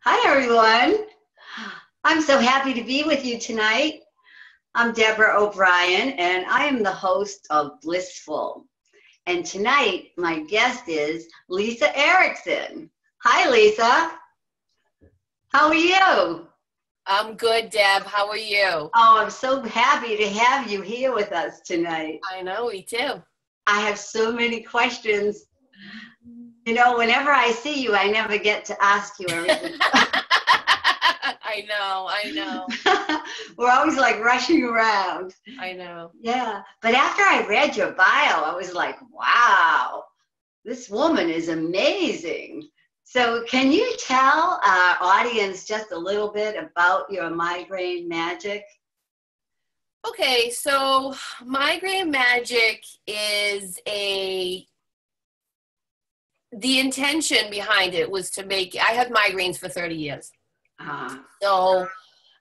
Hi, everyone. I'm so happy to be with you tonight. I'm Deborah O'Brien, and I am the host of Blissful. And tonight, my guest is Lisa Erickson. Hi, Lisa. How are you? I'm good, Deb. How are you? Oh, I'm so happy to have you here with us tonight. I know, me too. I have so many questions. You know, whenever I see you, I never get to ask you everything. I know. We're always like rushing around. I know. Yeah. But after I read your bio, I was like, wow, this woman is amazing. So can you tell our audience just a little bit about your Migraine Magick? Okay, so Migraine Magick is the intention behind it was to make, I had migraines for 30 years. So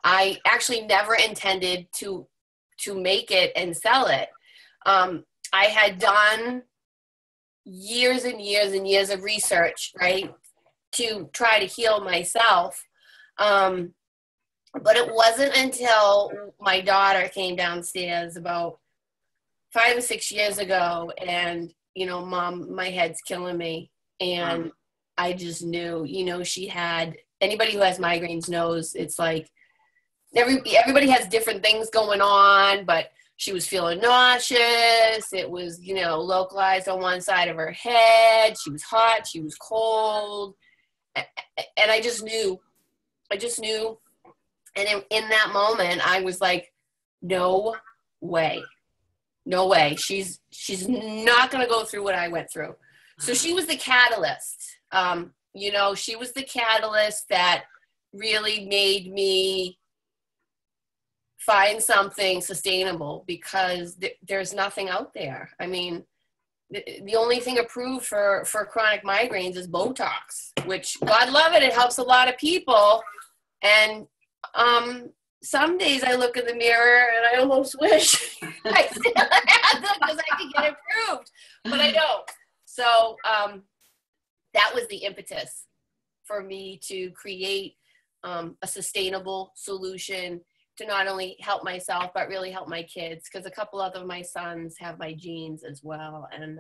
I actually never intended to make it and sell it. I had done years and years and years of research, right, to try to heal myself. But it wasn't until my daughter came downstairs about 5 or 6 years ago and, you know, Mom, my head's killing me. And I just knew, you know, she had, anybody who has migraines knows it's like everybody has different things going on, but she was feeling nauseous. It was, you know, localized on one side of her head. She was hot. She was cold. And I just knew. And in that moment, I was like, no way. No way. She's not going to go through what I went through. So she was the catalyst. You know, she was the catalyst that really made me find something sustainable because there's nothing out there. I mean, the only thing approved for chronic migraines is Botox, which, God love it, it helps a lot of people. And some days I look in the mirror and I almost wish I still had them because I could get approved, but I don't. So that was the impetus for me to create a sustainable solution to not only help myself, but really help my kids, because a couple of my sons have my genes as well. And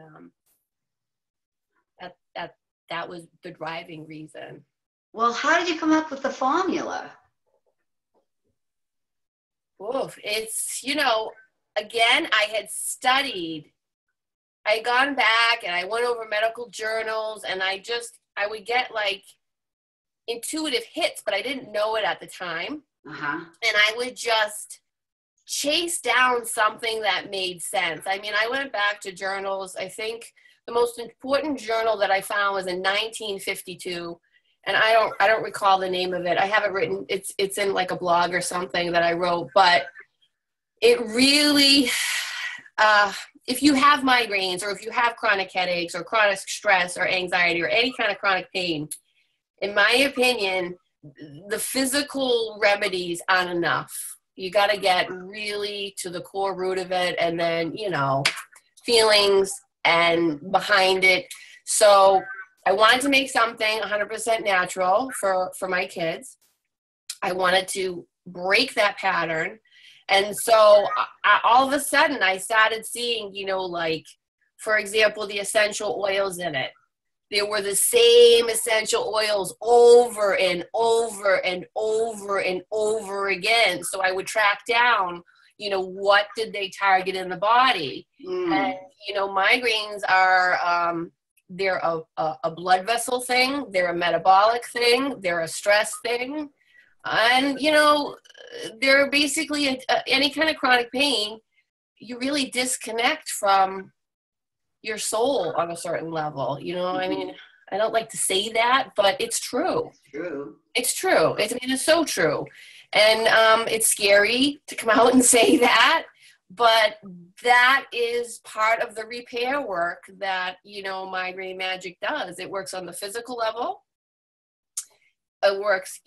that was the driving reason. Well, how did you come up with the formula? Oof, it's, you know, again, I had studied. I had gone back and I went over medical journals and I would get like intuitive hits, but I didn't know it at the time. And I would just chase down something that made sense. I mean, I went back to journals. I think the most important journal that I found was in 1952. And I don't recall the name of it. I have it written. It's in like a blog or something that I wrote. But it really, if you have migraines or if you have chronic headaches or chronic stress or anxiety or any kind of chronic pain, in my opinion, the physical remedies aren't enough. You got to get really to the core root of it, and then, you know, feelings and behind it. So I wanted to make something 100% natural for my kids. I wanted to break that pattern. And so all of a sudden I started seeing, you know, like, for example, the essential oils in it. There were the same essential oils over and over and over and over again. So I would track down, you know, what did they target in the body? And, you know, migraines are, they're a blood vessel thing. They're a metabolic thing. They're a stress thing. And, you know, they're basically any kind of chronic pain. You really disconnect from your soul on a certain level. You know, I mean, I don't like to say that, but it's true. It's true. It's so true. And it's scary to come out and say that, but that is part of the repair work that, you know, Migraine Magick does. It works on the physical level. It works,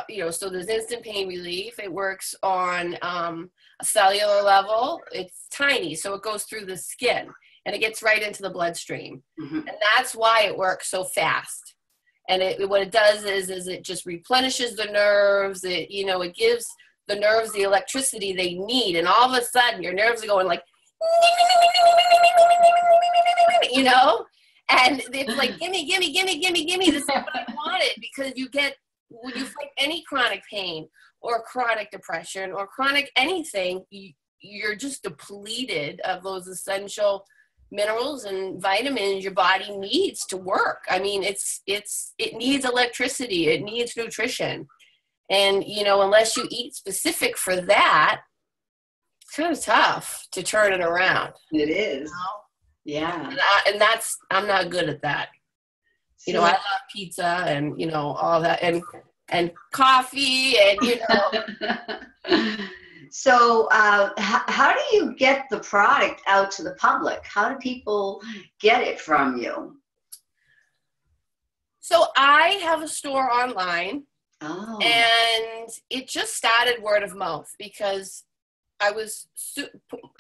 you know, so there's instant pain relief. It works on a cellular level. It's tiny, so it goes through the skin and it gets right into the bloodstream. And that's why it works so fast. And what it does is it just replenishes the nerves. It, you know, it gives the nerves the electricity they need. And all of a sudden your nerves are going like, you know, and it's like, gimme, this is what I wanted. Because you get, when you fight any chronic pain or chronic depression or chronic anything, you're just depleted of those essential minerals and vitamins your body needs to work. I mean, it needs electricity, it needs nutrition. And, you know, unless you eat specific for that, it's kind of tough to turn it around. It is. You know? Yeah. And I'm not good at that. You know, I love pizza and, you know, all that, and coffee and, you know. So how do you get the product out to the public? How do people get it from you? So I have a store online. Oh. And it just started word of mouth because I was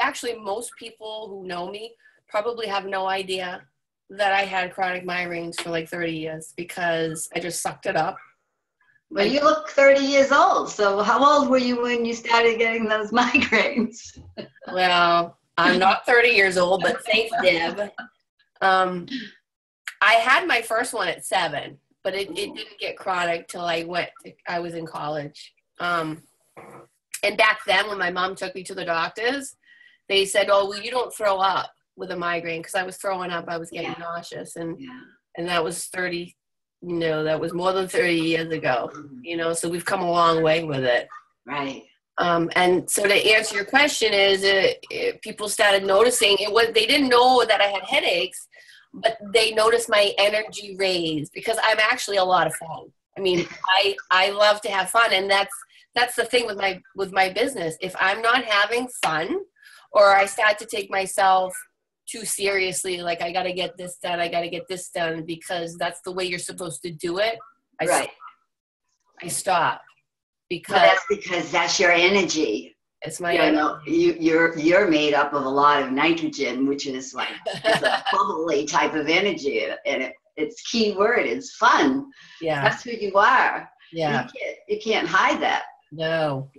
actually, most people who know me probably have no idea that I had chronic migraines for like 30 years because I just sucked it up. Well, you look 30 years old. So how old were you when you started getting those migraines? Well, I'm not 30 years old, but thanks, Deb. I had my first one at 7, but it didn't get chronic till I was in college. And back then when my mom took me to the doctors, they said, oh, well, you don't throw up with a migraine, because I was throwing up. I was getting nauseous. And that was 30, you know, that was more than 30 years ago, you know, so we've come a long way with it. Right. And so to answer your question is, people started noticing they didn't know that I had headaches, but they noticed my energy raised, because I'm actually a lot of fun. I mean, I love to have fun. And that's the thing with my business. If I'm not having fun, or I start to take myself too seriously, like I got to get this done because that's the way you're supposed to do it. I stop, because that's your energy. It's my energy. You're made up of a lot of nitrogen, which is like it's a bubbly type of energy, and its key word is fun. Yeah, that's who you are. Yeah, you can't hide that. No,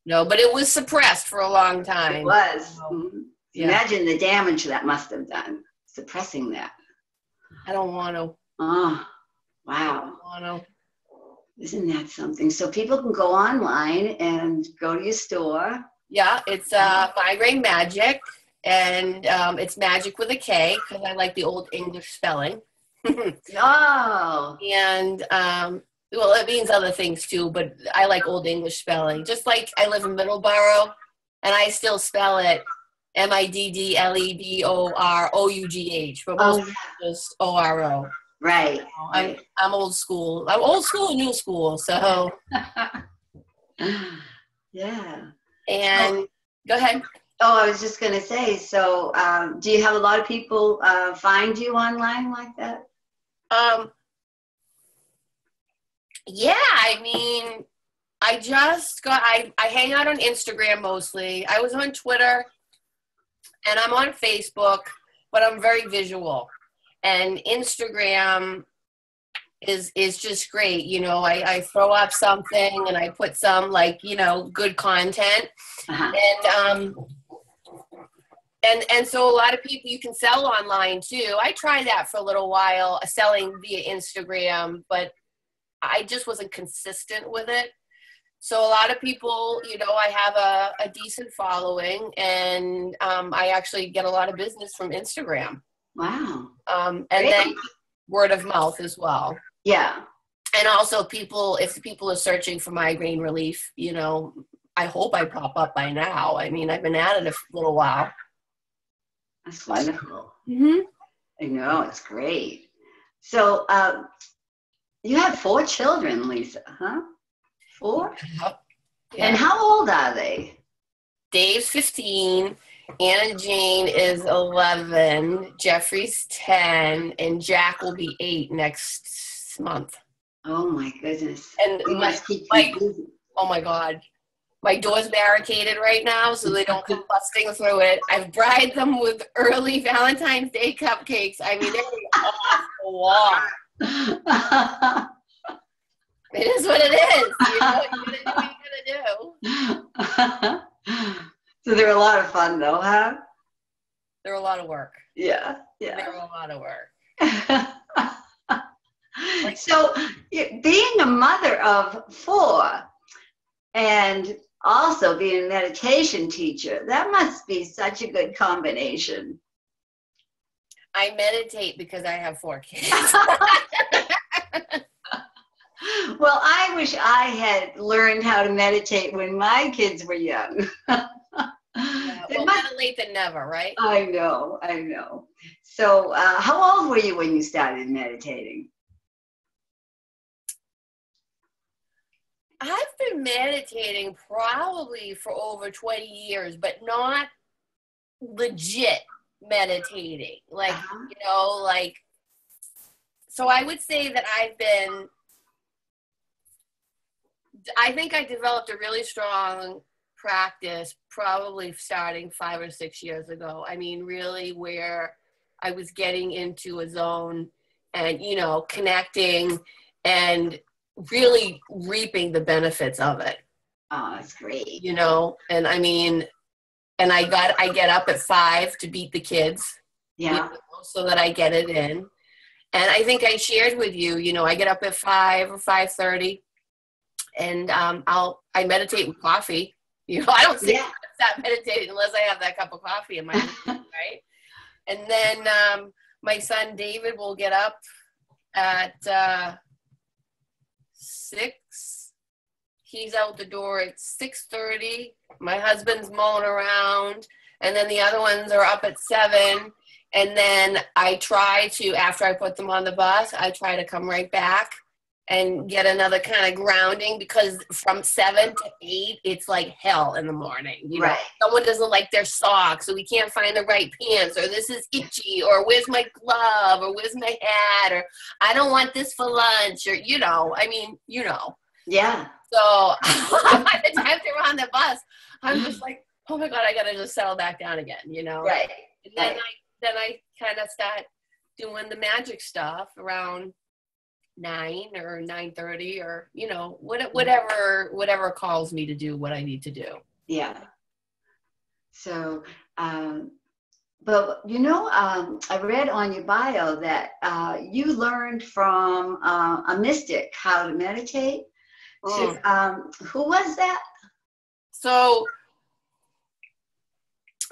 but it was suppressed for a long time. It was. Mm-hmm. Imagine the damage that must have done, suppressing that. I don't want to. Oh, wow. I don't want to. Isn't that something? So people can go online and go to your store. Yeah, it's Migraine Magick, and it's magic with a K, because I like the old English spelling. Oh. And, well, it means other things too, but I like old English spelling. Just like I live in Middleborough, and I still spell it Middleborugh, but most people just ORO. Right. I'm old school. I'm old school and new school. So. Yeah. And go ahead. Oh, I was just going to say, so do you have a lot of people find you online like that? Yeah, I mean, I hang out on Instagram mostly. I was on Twitter, and I'm on Facebook, but I'm very visual. And Instagram is just great. You know, I throw up something and I put some, like, you know, good content. Uh-huh. And so a lot of people, you can sell online too. I tried that for a little while, selling via Instagram, but I just wasn't consistent with it. So a lot of people, you know, I have a decent following, and I actually get a lot of business from Instagram. Wow. And then word of mouth as well. Yeah. And also if people are searching for migraine relief, you know, I hope I pop up by now. I mean, I've been at it a little while. That's wonderful. Mm-hmm. I know, it's great. So you have 4 children, Lisa, huh? 4? Yep. Yeah. And how old are they? Dave's 15. Anna Jane is 11, Jeffrey's 10, and Jack will be 8 next month. Oh my goodness. And oh my God. My door's barricaded right now, so they don't come busting through it. I've bribed them with early Valentine's Day cupcakes. I mean, they're off the wall. It is what it is. You know what you're gonna do, what you're gonna do. So they're a lot of fun though, huh? They're a lot of work. Yeah, yeah. They're a lot of work. So being a mother of 4 and also being a meditation teacher, that must be such a good combination. I meditate because I have 4 kids. Well, I wish I had learned how to meditate when my kids were young. Well, better late than never, right? I know. So how old were you when you started meditating? I've been meditating probably for over 20 years, but not legit meditating. Like, you know, like, so I would say that I think I developed a really strong practice probably starting 5 or 6 years ago. I mean, really where I was getting into a zone and, you know, connecting and really reaping the benefits of it. Oh, that's great. You know, and I mean, and I get up at 5 to beat the kids. Yeah. You know, so that I get it in. And I think I shared with you, you know, I get up at 5 or 5:30 and I meditate with coffee. You know, I don't sit stop meditating unless I have that cup of coffee in my hand, right? And then my son David will get up at 6. He's out the door at 6:30. My husband's mulling around, and then the other ones are up at 7. And then I try to, after I put them on the bus, I try to come right back and get another kind of grounding, because from 7 to 8, it's like hell in the morning. You know, someone doesn't like their socks, or we can't find the right pants, or this is itchy, or where's my glove, or where's my hat, or I don't want this for lunch, or, you know, I mean, you know. Yeah. So by the time they're on the bus, I'm just like, oh my God, I got to just settle back down again, you know. Right. And then I kind of start doing the magic stuff around 9 or 9:30, or, you know, whatever calls me to do what I need to do. Yeah. So, but you know, I read on your bio that you learned from a mystic how to meditate. So, who was that? So,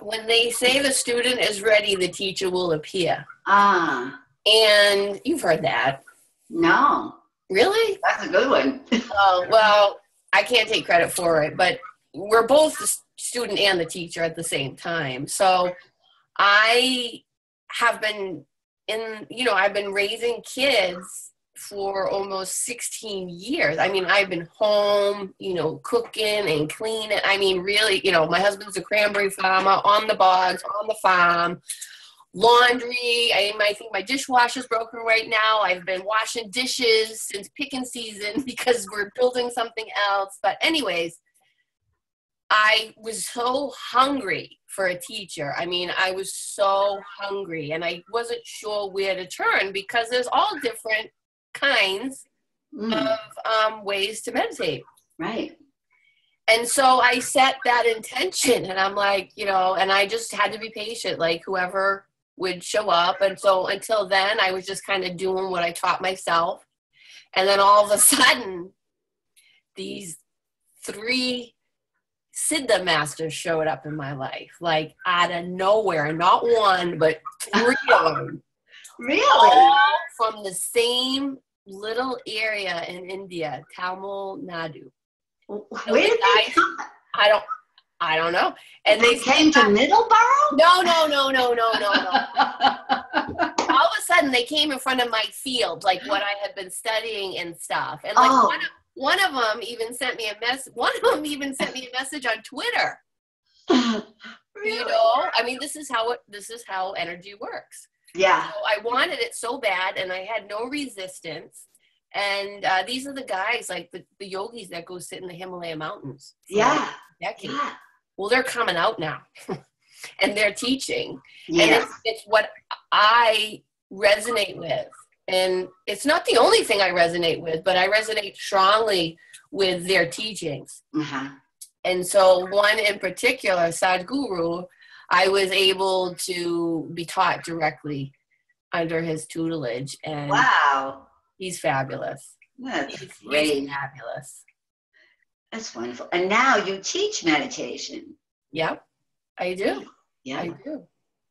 when they say the student is ready, the teacher will appear. And you've heard that. No. Really? That's a good one. Oh, well, I can't take credit for it, but we're both the student and the teacher at the same time. So I have been I've been raising kids for almost 16 years. I mean, I've been home, you know, cooking and cleaning. I mean, really, you know, my husband's a cranberry farmer, on the bogs, on the farm. Laundry, I think my dishwasher's broken right now. I've been washing dishes since picking season because we're building something else. But anyways, I was so hungry for a teacher. I mean, I was so hungry, and I wasn't sure where to turn, because there's all different kinds of ways to meditate. Right. And so I set that intention, and I'm like, you know, and I just had to be patient, like whoever would show up. And so until then, I was just kind of doing what I taught myself. And then all of a sudden, these 3 Siddha masters showed up in my life, like out of nowhere. Not one, but 3 of them. Really? All from the same little area in India, Tamil Nadu. Where did they come? I don't know. And they came to Middleborough? No. All of a sudden, they came in front of my field, like what I had been studying and stuff. And like one of them even sent me a message. One of them even sent me a message on Twitter. Really? You know, I mean, this is how energy works. Yeah. So I wanted it so bad, and I had no resistance. And these are the guys, like the yogis that go sit in the Himalaya mountains. Yeah. Decades. Yeah. Well, they're coming out now, and they're teaching. Yeah. And it's what I resonate with. And it's not the only thing I resonate with, but I resonate strongly with their teachings. Uh-huh. And so one in particular, Sadhguru, I was able to be taught directly under his tutelage. And Wow. he's fabulous. That's great. He's fabulous. That's wonderful. And now you teach meditation. Yep, I do. Yeah.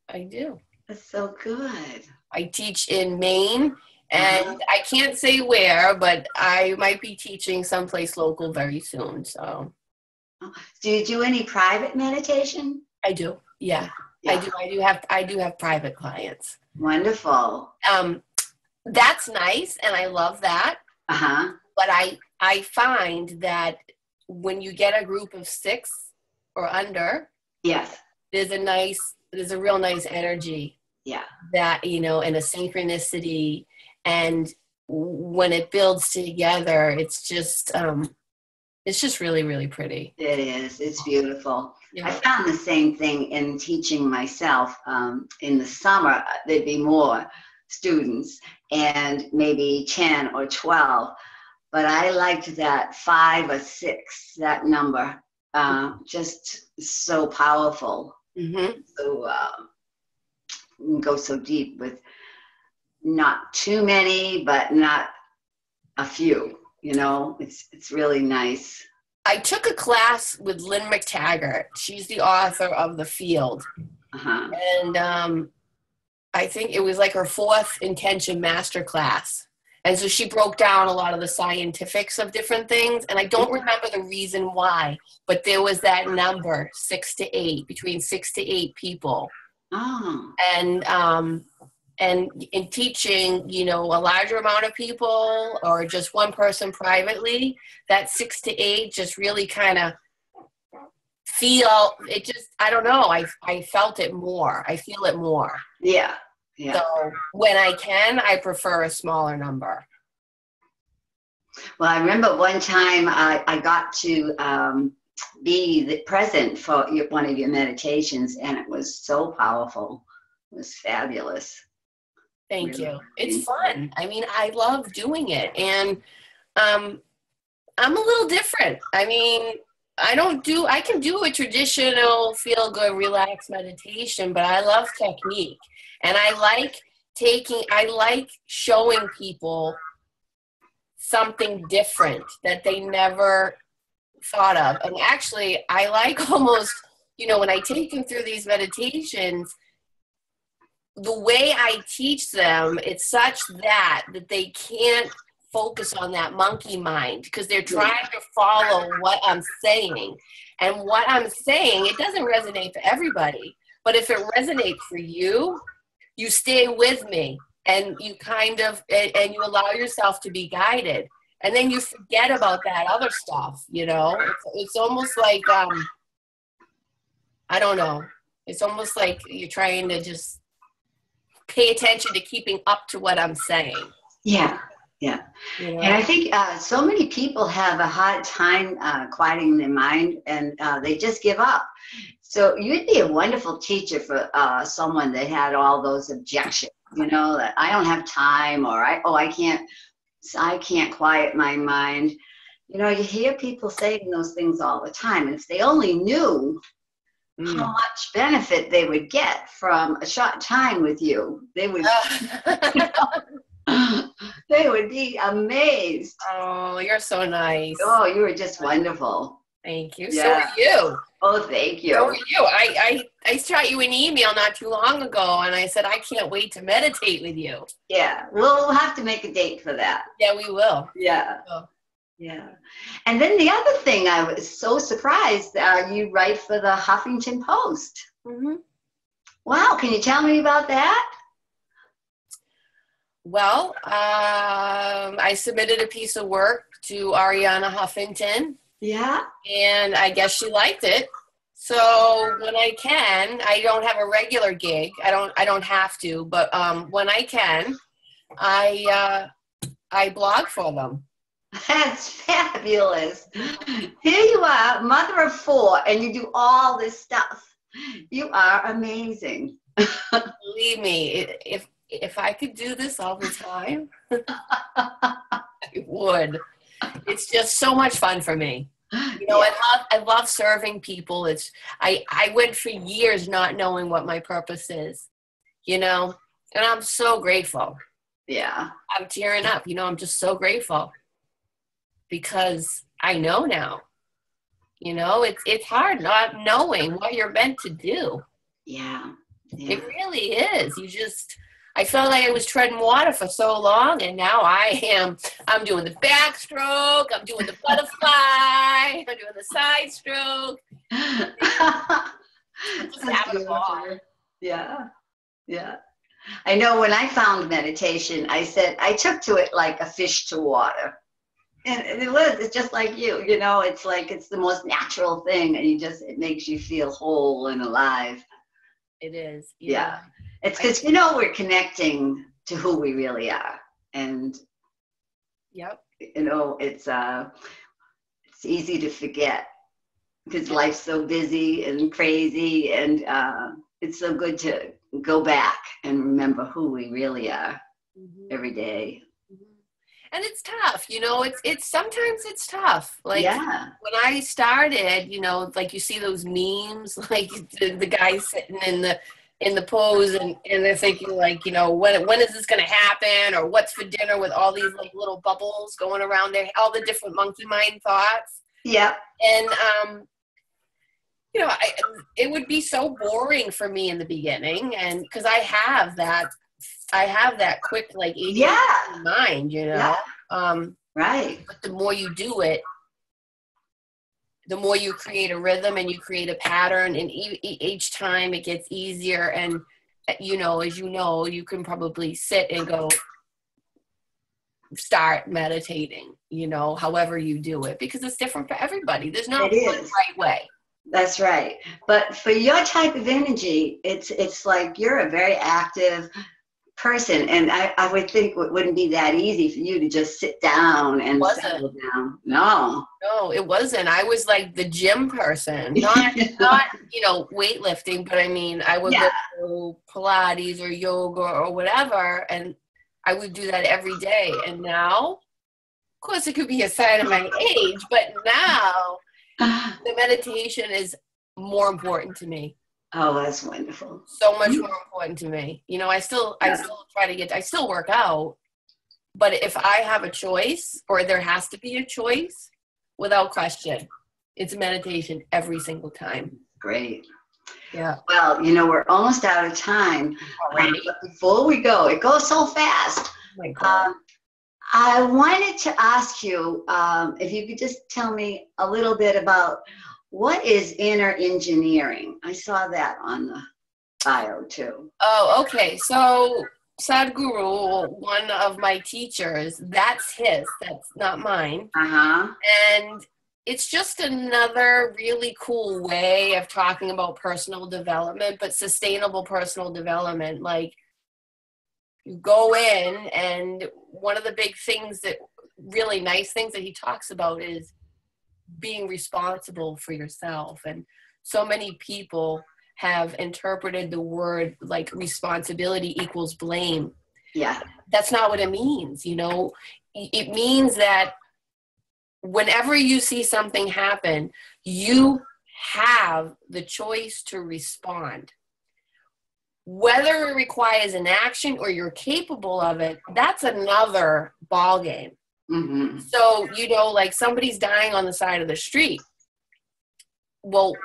I do. That's so good. I teach in Maine, and I can't say where, but I might be teaching someplace local very soon. So, do you do any private meditation? I do. Yeah. I do have private clients. Wonderful. That's nice, and I love that. Uh-huh. But I find that when you get a group of 6 or under, yes, there's a real nice energy. Yeah. That, and a synchronicity, and when it builds together, it's just really, really pretty. It is. It's beautiful. Yeah. I found the same thing in teaching myself. In the summer, there'd be more students, and maybe 10 or 12. But I liked that 5 or 6, that number, just so powerful. Mm-hmm. So go so deep with not too many, but not a few. It's really nice. I took a class with Lynn McTaggart. She's the author of The Field. Uh-huh. And I think it was like her 4th intention master class. And so she broke down a lot of the scientifics of different things. And I don't remember the reason why, but there was that number, 6 to 8, between 6 to 8 people. Oh. And in teaching, a larger amount of people or just one person privately, that 6 to 8 just really kind of I don't know. I felt it more. I feel it more. Yeah. Yeah. So when I can, I prefer a smaller number. Well, I remember one time I got to be present for one of your meditations, and it was so powerful. It was fabulous. Thank you. It's fun. I mean, I love doing it. And I'm a little different. I mean, I can do a traditional feel-good, relaxed meditation, but I love technique. And I like showing people something different that they never thought of. And actually, I like almost, when I take them through these meditations, the way I teach them, it's such that they can't focus on that monkey mind because they're trying to follow what I'm saying. And what I'm saying, it doesn't resonate for everybody. But if it resonates for you, you stay with me and you and you allow yourself to be guided. And then you forget about that other stuff, It's almost like, I don't know. It's almost like you're trying to just pay attention to keeping up to what I'm saying. Yeah. Yeah. And I think so many people have a hard time quieting their mind, and they just give up. So you'd be a wonderful teacher for someone that had all those objections, that I don't have time, or I can't quiet my mind. You hear people saying those things all the time. And if they only knew how much benefit they would get from a short time with you, they would they would be amazed. Oh, you're so nice. Oh, you were just wonderful. Thank you. Yeah. So are you. Oh, thank you. So are you. I shot you an email not too long ago, and I said, I can't wait to meditate with you. Yeah, we'll have to make a date for that. Yeah, we will. Yeah. Yeah. And then the other thing, I was so surprised, you write for the Huffington Post. Mm-hmm. Wow, can you tell me about that? Well, I submitted a piece of work to Ariana Huffington. Yeah. And I guess she liked it. So when I can, I don't have a regular gig. I don't have to, but when I can, I blog for them. That's fabulous. Here you are, mother of 4, and you do all this stuff. You are amazing. Believe me, if I could do this all the time, I would. It's just so much fun for me. You know, I love serving people. I went for years not knowing what my purpose is, you know, and I'm so grateful. Yeah. I'm tearing up, you know, I'm just so grateful because I know now, you know, it's hard not knowing what you're meant to do. Yeah. It really is. I felt like I was treading water for so long, and now I'm doing the backstroke, I'm doing the butterfly, I'm doing the side stroke. I'm just having a ball. Yeah. Yeah. I know when I found meditation, I took to it like a fish to water. And it's just like you know, it's like, it's the most natural thing, and it makes you feel whole and alive. It is. Yeah. Know? It's because, you know, we're connecting to who we really are. And, yep. You know, it's easy to forget because life's so busy and crazy. And it's so good to go back and remember who we really are every day. And it's tough, you know, sometimes it's tough. Like when I started, you know, like you see those memes, like the guy sitting in the pose and they're thinking like, you know, when is this going to happen, or what's for dinner, with all these like little bubbles going around there, all the different monkey mind thoughts. Yeah. And, you know, it would be so boring for me in the beginning, and because I have that quick, like, ADHD mind, you know? Yeah. Right. But the more you do it, the more you create a rhythm and you create a pattern, and each time it gets easier. And, you know, as you know, you can probably sit and go start meditating, you know, however you do it, because it's different for everybody. There's no one right way. That's right. But for your type of energy, it's like you're a very active person, and I would think it wouldn't be that easy for you to just sit down and settle down. No, it wasn't. I was like the gym person, not you know, weightlifting, but I mean, I would go to Pilates or yoga or whatever, and I would do that every day. And now, of course, it could be a sign of my age, but now the meditation is more important to me. Oh, that's wonderful. So much more important to me. You know, I still I still work out, but if I have a choice, or there has to be a choice, without question, it's meditation every single time. Great. Yeah. Well, you know, we're almost out of time. Already. But before we go, it goes so fast. Oh my God. I wanted to ask you if you could just tell me a little bit about what is inner engineering. I saw that on the bio too. Oh, okay. So Sadhguru, one of my teachers, that's his, that's not mine. Uh-huh. And it's just another really cool way of talking about personal development, but sustainable personal development. Like, you go in, and one of the big things really nice things that he talks about is being responsible for yourself. And so many people have interpreted the word like responsibility equals blame. Yeah. That's not what it means. You know, it means that whenever you see something happen, you have the choice to respond. Whether it requires an action or you're capable of it, that's another ball game. Mm-hmm. So, you know, like somebody's dying on the side of the street. Well,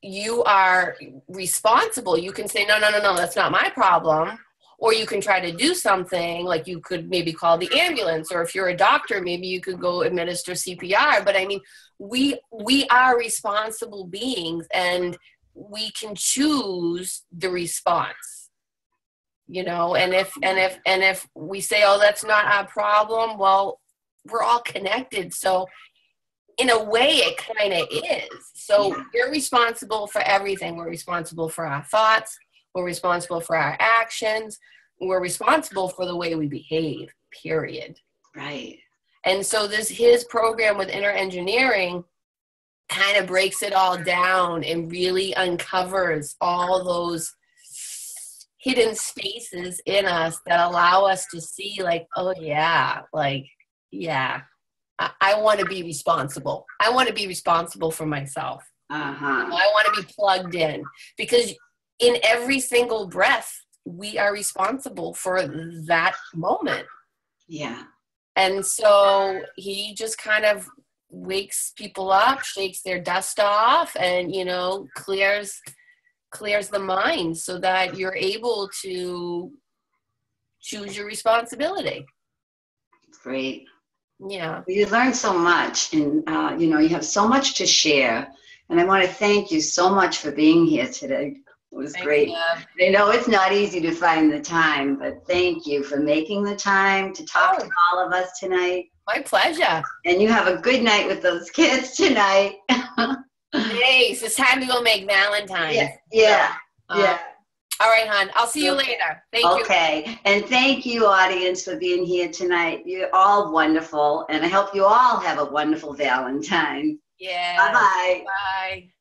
you are responsible. You can say, no, that's not my problem. Or you can try to do something, like you could maybe call the ambulance, or if you're a doctor, maybe you could go administer CPR. But I mean, we are responsible beings, and we can choose the response. You know, and if we say, oh, that's not our problem, well, we're all connected. So in a way, it kind of is. So we're responsible for everything. We're responsible for our thoughts. We're responsible for our actions. We're responsible for the way we behave, period. Right. And so his program with inner engineering kind of breaks it all down and really uncovers all those hidden spaces in us that allow us to see like, oh yeah, like, yeah, I want to be responsible. I want to be responsible for myself. I want to be plugged in, because in every single breath, we are responsible for that moment. Yeah. And so he just kind of wakes people up, shakes their dust off, and, you know, clears the mind so that you're able to choose your responsibility. Great. Yeah. You learn so much, and you know, you have so much to share. And I want to thank you so much for being here today. It was great. I know it's not easy to find the time, but thank you for making the time to talk to all of us tonight. My pleasure. And you have a good night with those kids tonight. Hey, it's time to go make Valentine's. Yeah. Yeah. All right, hon. I'll see you later. Thank you. Okay. And thank you, audience, for being here tonight. You're all wonderful. And I hope you all have a wonderful Valentine. Yeah. Bye-bye. Bye.